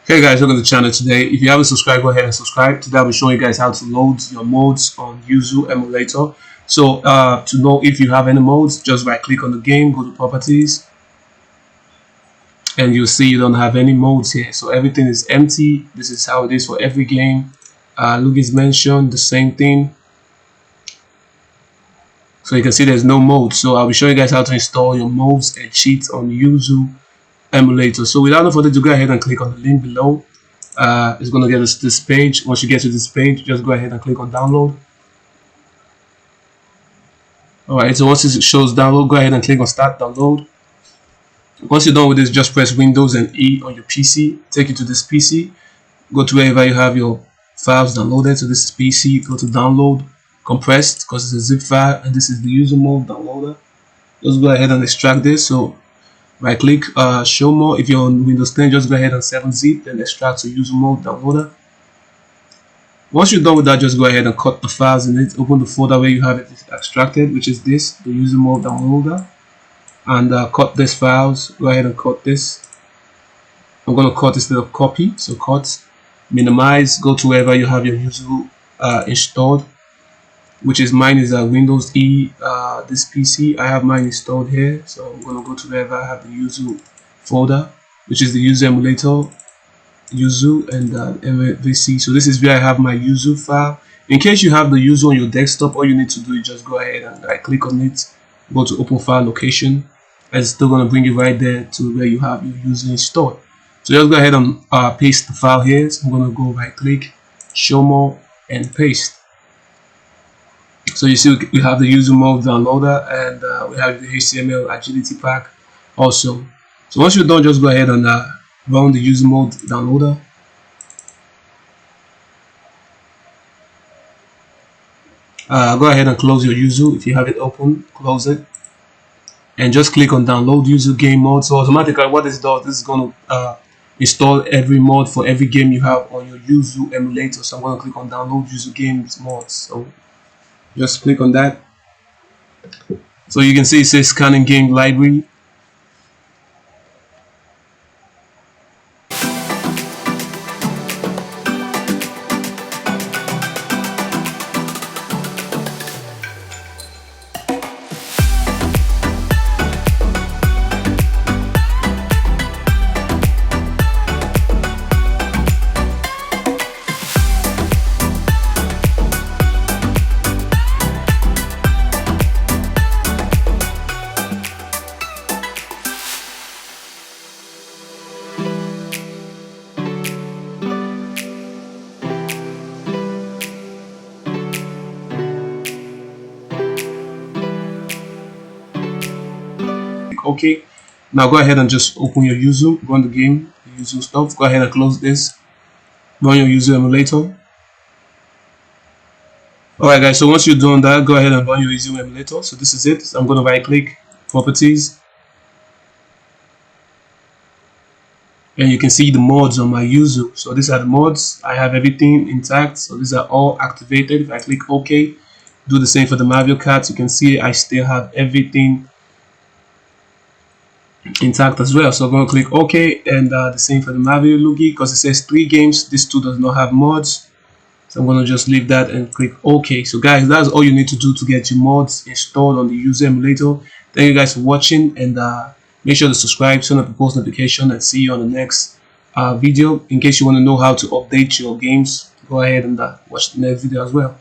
Hey guys, welcome to the channel today. If you haven't subscribed, go ahead and subscribe. Today I'll be showing you guys how to load your modes on Yuzu Emulator. So to know if you have any modes, just right click on the game, go to properties, and you'll see you don't have any modes here. So everything is empty. This is how it is for every game. Lugi's mentioned the same thing. So you can see there's no mode. So I'll be showing you guys how to install your modes and cheats on Yuzu Emulator. So without no further ado, go ahead and click on the link below. It's going to get us this page. Once you get to this page, just go ahead and click on download. Alright, so once it shows download, go ahead and click on start download. Once you're done with this, just press Windows and E on your PC. Take you to this PC. Go to wherever you have your files downloaded. So this is PC. Go to download compressed because it's a zip file, and this is the user mode downloader. Just go ahead and extract this. So right click, show more. If you're on Windows 10, just go ahead and 7-zip, then extract to user mode downloader. Once you're done with that, just go ahead and cut the files in it. Open the folder where you have it extracted, which is this, the user mode downloader, and cut these files. Go ahead and cut this. I'm going to cut instead of copy, so cut, minimize, go to wherever you have your Yuzu installed, which is mine is Windows E, this PC. I have mine installed here, so I'm going to go to wherever I have the Yuzu folder, which is the Yuzu Emulator, Yuzu, and MVC. So this is where I have my Yuzu file. In case you have the Yuzu on your desktop, all you need to do is just go ahead and right click on it, go to open file location, and it's still going to bring you right there to where you have your Yuzu installed. So just go ahead and paste the file here. So I'm going to go right click, show more, and paste. So you see we have the Yuzu mode downloader, and we have the HTML agility pack also. So once you're done, just go ahead and run the Yuzu mode downloader. Go ahead and close your Yuzu. If you have it open, close it, and just click on download Yuzu game mode. So automatically what this does, this is going to install every mod for every game you have on your Yuzu emulator. So I'm going to click on download Yuzu games mods. So just click on that. So you can see it says scanning game library. Okay, now go ahead and just open your Yuzu, run the game, the Yuzu stuff. Go ahead and close this, run your Yuzu emulator. Alright guys, so once you're done that, go ahead and run your Yuzu emulator. So this is it. So I'm going to right click, properties, and you can see the mods on my Yuzu. So these are the mods. I have everything intact, so these are all activated. If I click OK, do the same for the Mario Kart. You can see I still have everything intact as well. So I'm going to click OK, and the same for the Mario Luigi, because it says 3 games. This 2 does not have mods, so I'm going to just leave that and click OK. So guys, that's all you need to do to get your mods installed on the Yuzu emulator. Thank you guys for watching, and make sure to subscribe, turn up the post notification, and see you on the next video. In case you want to know how to update your games, go ahead and watch the next video as well.